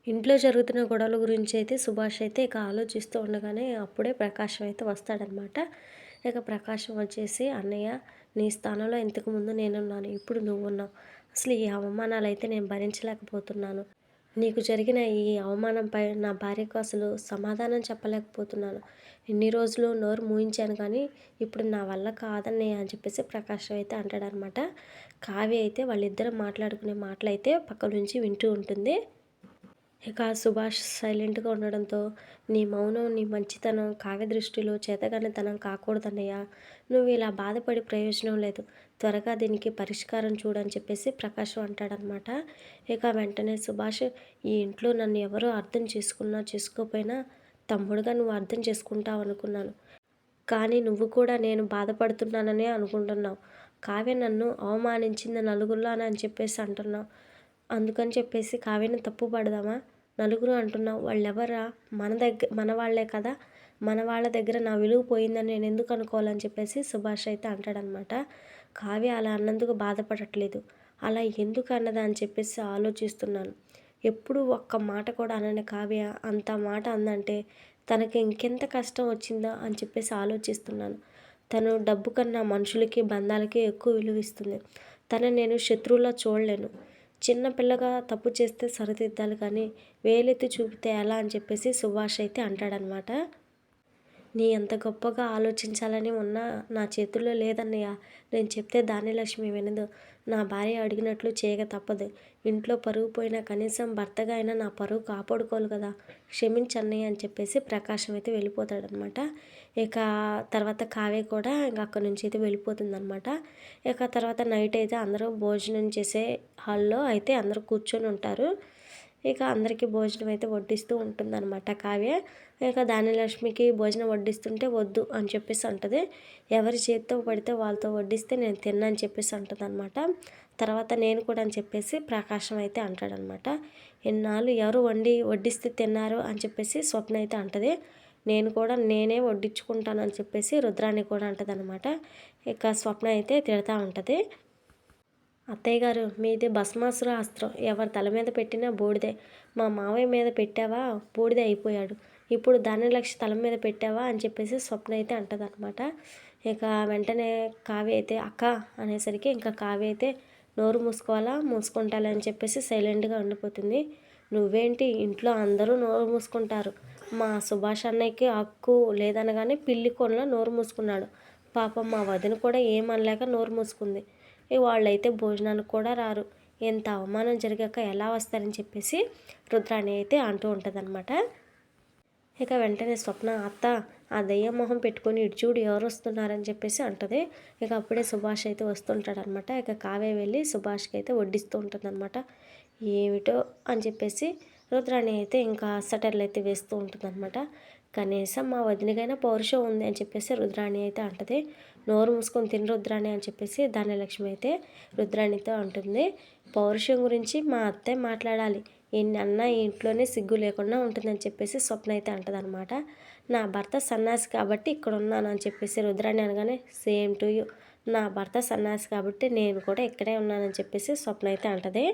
ఇంట్లో జరుగుతున్న గొడవల గురించి అయితే సుభాష్ అయితే ఇక ఆలోచిస్తూ ఉండగానే అప్పుడే ప్రకాశం అయితే వస్తాడనమాట. ఇక ప్రకాశం వచ్చేసి, "అన్నయ్య, నీ స్థానంలో ఇంతకుముందు నేనున్నాను. ఇప్పుడు నువ్వున్నావు. అసలు ఈ అవమానాలైతే నేను భరించలేకపోతున్నాను. నీకు జరిగిన ఈ అవమానంపై నా భార్యకు అసలు సమాధానం చెప్పలేకపోతున్నాను. ఇన్ని రోజులు నోరు మూయించాను కానీ ఇప్పుడు నా వల్ల కాదన్నయ్య" అని చెప్పేసి ప్రకాశం అయితే అంటాడనమాట. కావ్య అయితే వాళ్ళిద్దరూ మాట్లాడుకునే మాటలైతే పక్క నుంచి వింటూ ఉంటుంది. ఇక సుభాష్ సైలెంట్‌గా ఉండడంతో, "నీ మౌనం, నీ మంచితనం కావ్య దృష్టిలో చేతగానితనం కాకూడదన్నయ్య. నువ్వు ఇలా బాధపడి ప్రయోజనం లేదు. త్వరగా దీనికి పరిష్కారం చూడు" అని చెప్పేసి ప్రకాశం అంటాడనమాట. ఇక వెంటనే సుభాష్, "ఈ ఇంట్లో నన్ను ఎవరు అర్థం చేసుకున్నా, చేసుకోకపోయినా తమ్ముడుగా నువ్వు అర్థం చేసుకుంటావనుకున్నాను. కానీ నువ్వు కూడా నేను బాధపడుతున్నాననే అనుకుంటున్నావు. కావ్య నన్ను అవమానించింది నలుగురిలోన అని చెప్పేసి అంటున్నావు. అందుకని చెప్పేసి కావ్యని తప్పు పడదామా? నలుగురు అంటున్నావు. వాళ్ళెవరా? మన వాళ్ళే కదా! మన వాళ్ళ దగ్గర నా విలువ పోయిందని నేనెందుకు అనుకోవాలని చెప్పేసి సుభాష్ అయితే అంటాడనమాట. కావ్య అలా అన్నందుకు బాధపడట్లేదు. అలా ఎందుకు అన్నదా అని చెప్పేసి ఆలోచిస్తున్నాను. ఎప్పుడు ఒక్క మాట కూడా అనని కావ్య అంత మాట అందంటే తనకి ఇంకెంత కష్టం వచ్చిందో అని చెప్పేసి ఆలోచిస్తున్నాను. తను డబ్బు కన్నా మనుషులకి, బంధాలకి ఎక్కువ విలువిస్తుంది. తనని నేను శత్రువులా చూడలేను. చిన్న పిల్లగా తప్పు చేస్తే సరిదిద్దాలి కానీ వేలెత్తి చూపితే ఎలా అని చెప్పేసి సుభాష్ అయితే అంటాడనమాట. నీ అంత గొప్పగా ఆలోచించాలని ఉన్నా నా చేతుల్లో లేదన్నయ్య. నేను చెప్తే ధాన్యలక్ష్మి వినదు. నా భార్య అడిగినట్లు చేయక తప్పదు. ఇంట్లో పరువు పోయినా కనీసం భర్తగా అయినా నా పరువు కాపాడుకోవాలి కదా! క్షమించన్నయ్య అని చెప్పేసి ప్రకాశం అయితే వెళ్ళిపోతాడనమాట. ఇక తర్వాత కావ్య కూడా ఇంక అక్కడి నుంచి అయితే వెళ్ళిపోతుందనమాట. ఇక తర్వాత నైట్ అయితే అందరూ భోజనం చేసే హాల్‌లో అయితే అందరూ కూర్చొని ఉంటారు. ఇక అందరికీ భోజనం అయితే వడ్డిస్తూ ఉంటుందన్నమాట కావ్య. ఇక ధాన్యలక్ష్మికి భోజనం వడ్డిస్తుంటే వద్దు అని చెప్పేసి అంటది. ఎవరి చేత్తో పడితే వాళ్ళతో వడ్డిస్తే నేను తినను అని చెప్పేసి అంటదనమాట. తర్వాత నేను కూడా అని చెప్పేసి ప్రకాశం అయితే అంటాడనమాట. ఇన్నాళ్ళు ఎవరు వడ్డిస్తే తిన్నారు అని చెప్పేసి స్వప్న అయితే అంటది. నేను కూడా నేనే వడ్డించుకుంటాను అని చెప్పేసి రుద్రాణి కూడా అంటదనమాట. ఇక స్వప్న అయితే తిడతా ఉంటది. "అత్తయ్య గారు, మీది భస్మాసుర అస్త్రం. ఎవరి తల మీద పెట్టినా బూడిదే. మా మావయ్య మీద పెట్టావా బూడిదే అయిపోయాడు. ఇప్పుడు ధాన్యలక్ష్మి తల మీద పెట్టావా" అని చెప్పేసి స్వప్న అయితే అంటదనమాట. ఇక వెంటనే కావ్య అయితే "అక్క" అనేసరికి ఇంకా కావ్య అయితే "నోరు మూసుకోవాలా, మూసుకుంటాలే" అని చెప్పేసి సైలెంట్‌గా ఉండిపోతుంది. "నువ్వేంటి, ఇంట్లో అందరూ నోరు మూసుకుంటారు. మా సుభాష్ అన్నయ్యకి హక్కు లేదనగానే పిల్లి కొనలా నోరు మూసుకున్నాడు. పాపం మా వదిన కూడా ఏమనలేక నోరు మూసుకుంది. వాళ్ళైతే భోజనానికి కూడా రారు. ఎంత అవమానం జరిగాక ఎలా వస్తారని చెప్పేసి రుద్రాణి అయితే అంటూ ఉంటుందన్నమాట. ఇక వెంటనే స్వప్న, "అత్త, ఆ దెయ్యం మొహం పెట్టుకొని ఇటు చూడు ఎవరు వస్తున్నారని చెప్పేసి అంటది. ఇక అప్పుడే సుభాష్ అయితే వస్తుంటాడనమాట. ఇక కావ్య వెళ్ళి సుభాష్కి అయితే వడ్డిస్తూ ఉంటుందన్నమాట. ఏమిటో అని చెప్పేసి రుద్రాణి అయితే ఇంకా సటర్లు అయితే వేస్తూ ఉంటుందన్నమాట. కనీసం మా వదినకైనా పౌరుషం ఉంది అని చెప్పేసి రుద్రాణి అయితే అంటది. "నోరు మూసుకొని తిని రుద్రాణి" అని చెప్పేసి ధాన్యలక్ష్మి అయితే రుద్రాణితో అంటుంది. "పౌరుషం గురించి మా అత్తే మాట్లాడాలి. ఎన్ని అన్నా ఈ ఇంట్లోనే సిగ్గు లేకుండా ఉంటుందని చెప్పేసి స్వప్న అయితే అంటదనమాట. "నా భర్త సన్యాసి కాబట్టి ఇక్కడ ఉన్నాను" అని చెప్పేసి రుద్రాణి అనగానే, "సేమ్ టు యూ. నా భర్త సన్యాసి కాబట్టి నేను కూడా ఇక్కడే ఉన్నానని చెప్పేసి స్వప్న అయితే అంటది.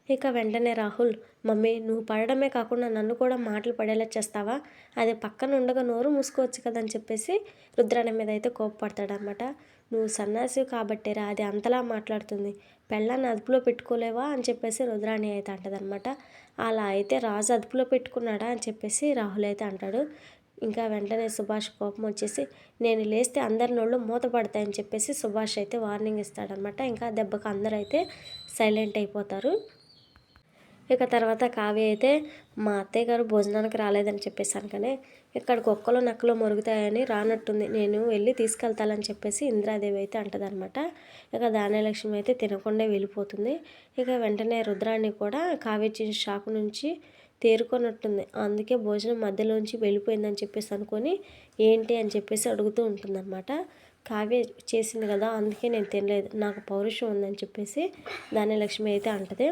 ఇక వెంటనే రాహుల్, "మమ్మీ, నువ్వు పడడమే కాకుండా నన్ను కూడా మాటలు పడేలా చేస్తావా? అది పక్కన ఉండగా నోరు మూసుకోవచ్చు కదా" అని చెప్పేసి రుద్రాణి మీద అయితే కోపపడతాడనమాట. "నువ్వు సన్యాసివి కాబట్టేరా అది అంతలా మాట్లాడుతుంది. పెళ్ళాన్ని అదుపులో పెట్టుకోలేవా" అని చెప్పేసి రుద్రాణి అయితే అంటదనమాట. "అలా అయితే రాజు అదుపులో పెట్టుకున్నాడా" అని చెప్పేసి రాహుల్ అయితే అంటాడు. ఇంకా వెంటనే సుభాష్ కోపం వచ్చేసి, "నేను లేస్తే అందరి నోళ్ళు మూతపడతాయని చెప్పేసి సుభాష్ అయితే వార్నింగ్ ఇస్తాడనమాట. ఇంకా దెబ్బకు అందరూ అయితే సైలెంట్ అయిపోతారు. ఇక తర్వాత కావ్య అయితే, "మా అత్తయ్య గారు భోజనానికి రాలేదని చెప్పేసాను కానీ ఇక్కడ కుక్కలు నక్కలు మొరుగుతాయని రానట్టుంది. నేను వెళ్ళి తీసుకెళ్తానని చెప్పేసి ఇంద్రాదేవి అయితే అంటదనమాట. ఇక ధాన్యలక్ష్మి అయితే తినకుండా వెళ్ళిపోతుంది. ఇక వెంటనే రుద్రాణి కూడా కావ్య ఇచ్చిన షాక్ నుంచి తేరుకున్నట్టుంది. అందుకే భోజనం మధ్యలోంచి వెళ్ళిపోయిందని చెప్పేసి అనుకొని ఏంటి అని చెప్పేసి అడుగుతూ ఉంటుందన్నమాట. కావ్య చేసింది కదా, అందుకే నేను తినలేదు. నాకు పౌరుషం ఉందని చెప్పేసి ధాన్యలక్ష్మి అయితే అంటది.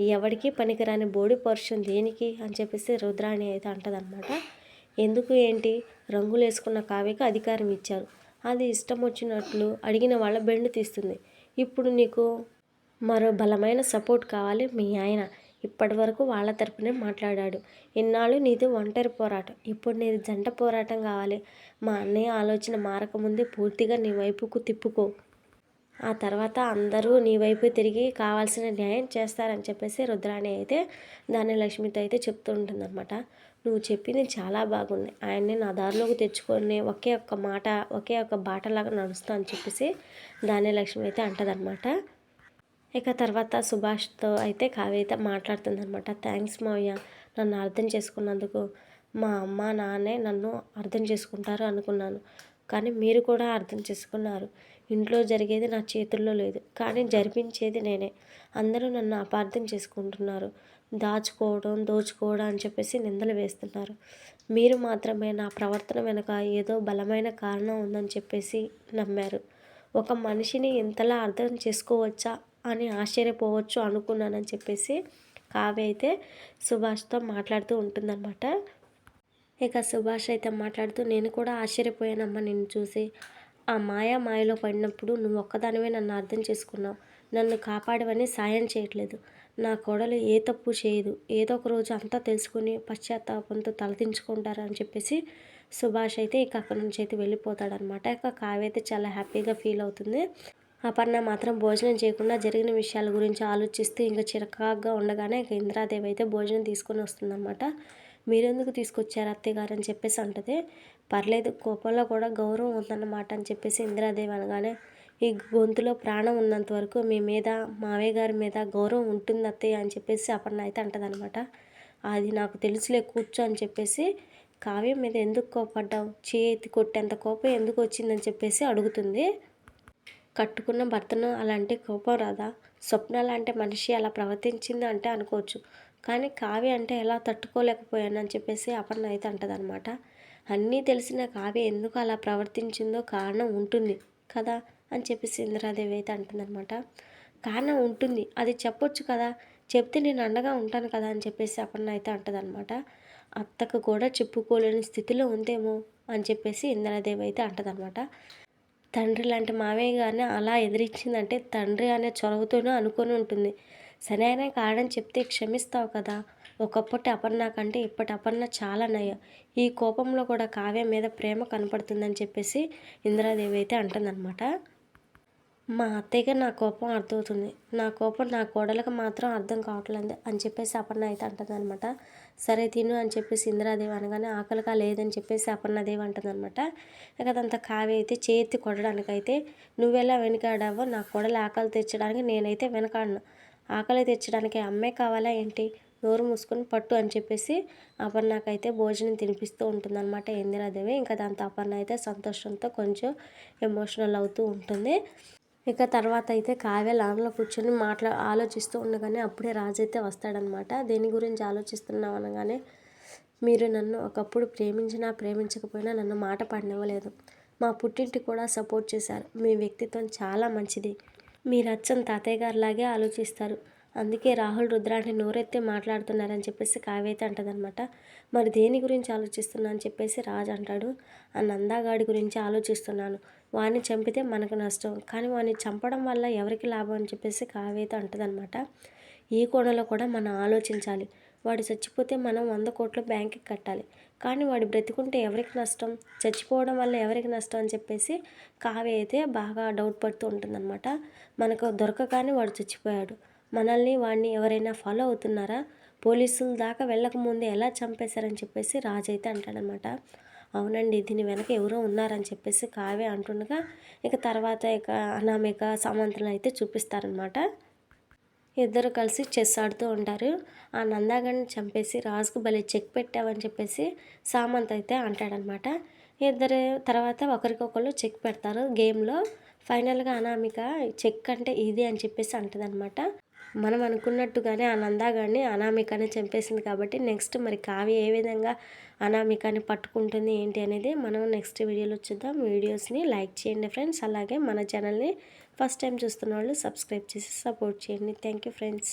"ఎవడికి పనికిరాని బోడి పౌరుషం దేనికి" అని చెప్పేసి రుద్రాణి అయితే అంటదనమాట. "ఎందుకు ఏంటి, రంగులు వేసుకున్న కావ్యకి అధికారం ఇచ్చారు. అది ఇష్టం వచ్చినట్లు అడిగిన వాళ్ళ బెండు తీస్తుంది. ఇప్పుడు నీకు మరో బలమైన సపోర్ట్ కావాలి, మీ ఆయన. ఇప్పటి వరకు వాళ్ళ తరపునే మాట్లాడాడు. ఇన్నాళ్ళు నీది ఒంటరి పోరాటం, ఇప్పుడు నీది జంట పోరాటం కావాలి. మా అన్నయ్య ఆలోచన మారకముందే పూర్తిగా నీ వైపుకు తిప్పుకో. ఆ తర్వాత అందరూ నీ వైపు తిరిగి కావాల్సిన న్యాయం చేస్తారని చెప్పేసి రుద్రాణి అయితే ధాన్యలక్ష్మితో అయితే చెప్తూ ఉంటుందన్నమాట. నువ్వు చెప్పింది చాలా బాగుంది. ఆయన్ని నా దారిలోకి తెచ్చుకొని ఒకే ఒక్క మాట, ఒకే ఒక్క బాటలాగా నడుస్తా అని చెప్పేసి ధాన్యలక్ష్మి అయితే అంటదనమాట. ఇక తర్వాత సుభాష్తో అయితే కావ్య అయితే మాట్లాడుతుందనమాట. థ్యాంక్స్ మావయ్య, నన్ను అర్థం చేసుకున్నందుకు. మా అమ్మ నాన్నే నన్ను అర్థం చేసుకుంటారు అనుకున్నాను, కానీ మీరు కూడా అర్థం చేసుకున్నారు. ఇంట్లో జరిగేది నా చేతుల్లో లేదు, కానీ జరిపించేది నేనే. అందరూ నన్ను అపార్థం చేసుకుంటున్నారు. దాచుకోవడం, దోచుకోవడం అని చెప్పేసి నిందలు వేస్తున్నారు. మీరు మాత్రమే నా ప్రవర్తన వెనుక ఏదో బలమైన కారణం ఉందని చెప్పేసి నమ్మారు. ఒక మనిషిని ఇంతలా అర్థం చేసుకోవచ్చా అని ఆశ్చర్యపోవచ్చు అనుకున్నానని చెప్పేసి కావ్య అయితే సుభాష్తో మాట్లాడుతూ ఉంటుందన్నమాట. ఇక సుభాష్ అయితే మాట్లాడుతూ, నేను కూడా ఆశ్చర్యపోయానమ్మా నిన్ను చూసి. ఆ మాయలో పడినప్పుడు నువ్వు ఒక్కదానివే నన్ను అర్థం చేసుకున్నావు. నన్ను కాపాడవని సాయం చేయట్లేదు. నా కోడలు ఏ తప్పు చేయదు. ఏదో ఒక రోజు అంతా తెలుసుకుని పశ్చాత్తాపంతో తలదించుకుంటారు అని చెప్పేసి సుభాష్ అయితే ఇక అక్కడి నుంచి అయితే వెళ్ళిపోతాడనమాట. ఇక కావ్య అయితే చాలా హ్యాపీగా ఫీల్ అవుతుంది. అపర్ణ మాత్రం భోజనం చేయకుండా జరిగిన విషయాల గురించి ఆలోచిస్తూ ఇంకా చిరకాగ్గా ఉండగానే ఇక ఇంద్రాదేవి అయితే భోజనం తీసుకొని వస్తుందన్నమాట. మీరెందుకు తీసుకొచ్చారు అత్తయ్యగారు అని చెప్పేసి అంటది. పర్లేదు, కోపంలో కూడా గౌరవం ఉందన్నమాట అని చెప్పేసి ఇంద్రాదేవి అనగానే, ఈ గొంతులో ప్రాణం ఉన్నంత వరకు మీ మీద, మావయ్య గారి మీద గౌరవం ఉంటుంది అత్తయ్య అని చెప్పేసి అపర్ణ అయితే అంటదనమాట. అది నాకు తెలుసులే, కూర్చో అని చెప్పేసి కావ్యం మీద ఎందుకు కోపడ్డావు, చేతి కొట్టేంత కోపం ఎందుకు వచ్చిందని చెప్పేసి అడుగుతుంది. కట్టుకున్న భర్తను అలా అంటే కోపం రాదా? స్వప్న లాంటి మనిషి అలా ప్రవర్తించింది అంటే అనుకోవచ్చు, కానీ కావ్య అంటే ఎలా తట్టుకోలేకపోయానని చెప్పేసి అపర్ణ అయితే అంటదనమాట. అన్నీ తెలిసిన కావ్య ఎందుకు అలా ప్రవర్తించిందో కారణం ఉంటుంది కదా అని చెప్పేసి ఇంద్రాదేవి అయితే అంటుందన్నమాట. కారణం ఉంటుంది, అది చెప్పొచ్చు కదా, చెప్తే నేను అండగా ఉంటాను కదా అని చెప్పేసి అపర్ణ అయితే అంటదనమాట. అత్తకు కూడా చెప్పుకోలేని స్థితిలో ఉందేమో అని చెప్పేసి ఇంద్రాదేవి అయితే అంటదనమాట. తండ్రి లాంటి మావయ్య గారిని అలా ఎదిరించిందంటే తండ్రి అనే చొరవతోనే అనుకొని ఉంటుంది. సరైన కారణం చెప్తే క్షమిస్తావు కదా. ఒకప్పటి అపర్ణ కంటే ఇప్పటి అపర్ణ చాలా నయం. ఈ కోపంలో కూడా కావ్య మీద ప్రేమ కనపడుతుందని చెప్పేసి ఇంద్రాదేవి అయితే అంటుందన్నమాట. మా అత్తయ్యకి నా కోపం అర్థమవుతుంది, నా కోపం నా కోడలకు మాత్రం అర్థం కావట్లేదు అని చెప్పేసి అపర్ణ అయితే అంటుందన్నమాట. సరే తిను అని చెప్పేసి ఇంద్రాదేవి అనగానే ఆకలిగా లేదని చెప్పేసి అపర్ణదేవి అంటుందన్నమాట. ఇక అదంతా కావ్య అయితే చేతి కొట్టడానికైతే, నువ్వెలా వెనకాడావో నా కోడలు ఆకలి తెచ్చడానికి నేనైతే వెనకాడను. ఆకలి తెచ్చడానికి అమ్మే కావాలా ఏంటి, నోరు మూసుకొని పట్టు అని చెప్పేసి అపర్ణకైతే భోజనం తినిపిస్తూ ఉంటుందన్నమాట ఇందిరాదేవి. ఇంకా దాంతో అపర్ణ అయితే సంతోషంతో కొంచెం ఎమోషనల్ అవుతూ ఉంటుంది. ఇక తర్వాత అయితే కావ్య లాన్లో కూర్చొని ఆలోచిస్తూ ఉండగానే అప్పుడే రాజు అయితే వస్తాడనమాట. దేని గురించి ఆలోచిస్తున్నావు అనగానే, మీరు నన్ను ఒకప్పుడు ప్రేమించినా ప్రేమించకపోయినా నన్ను మాట పడనివ్వలేదు. మా పుట్టింటి కూడా సపోర్ట్ చేశారు. మీ వ్యక్తిత్వం చాలా మంచిది. మీరు అచ్చం తాతయ్య గారిలాగే ఆలోచిస్తారు. అందుకే రాహుల్ రుద్రాన్ని నోరెత్తి మాట్లాడుతున్నారని చెప్పేసి కావ్య అయితే అంటదనమాట. మరి దేని గురించి ఆలోచిస్తున్నా అని చెప్పేసి రాజు అంటాడు. ఆ నందాగాడి గురించి ఆలోచిస్తున్నాను. వాడిని చంపితే మనకు నష్టం, కానీ వాడిని చంపడం వల్ల ఎవరికి లాభం అని చెప్పేసి కావ్య అయితే అంటదనమాట. ఈ కోణంలో కూడా మనం ఆలోచించాలి. వాడు చచ్చిపోతే మనం 100 కోట్లు బ్యాంకుకి కట్టాలి, కానీ వాడు బ్రతికుంటే ఎవరికి నష్టం, చచ్చిపోవడం వల్ల ఎవరికి నష్టం అని చెప్పేసి కావ్య అయితే బాగా డౌట్ పడుతూ ఉంటుందన్నమాట. మనకు దొరకగానే వాడు చచ్చిపోయాడు, మనల్ని వాడిని ఎవరైనా ఫాలో అవుతున్నారా, పోలీసుల దాకా వెళ్ళకముందే ఎలా చంపేశారని చెప్పేసి రాజు అయితే అంటాడనమాట. అవునండి, దీని వెనక ఎవరో ఉన్నారని చెప్పేసి కావ్య అంటుండగా ఇక తర్వాత ఇక అనామిక సామంతులు అయితే చూపిస్తారనమాట. ఇద్దరు కలిసి చెస్ ఆడుతూ ఉంటారు. ఆ నందాగణ్ని చంపేసి రాజుకు భలే చెక్ పెట్టావని చెప్పేసి సామంత్ అయితే అంటాడనమాట. ఇద్దరు తర్వాత ఒకరికొకరు చెక్ పెడతారు గేమ్లో. ఫైనల్గా అనామిక చెక్ అంటే ఇది అని చెప్పేసి అంటదనమాట. మనం అనుకున్నట్టుగానే ఆ నందాగాడిని అనామికని చంపేసింది కాబట్టి నెక్స్ట్ మరి కావ్య ఏ విధంగా అనామికని పట్టుకుంటుంది ఏంటి అనేది మనం నెక్స్ట్ వీడియోలో చూద్దాం. వీడియోస్ని లైక్ చేయండి ఫ్రెండ్స్, అలాగే మన ఛానల్ని ఫస్ట్ టైం చూస్తున్న వాళ్ళు సబ్స్క్రైబ్ చేసి సపోర్ట్ చేయండి. Thank you friends.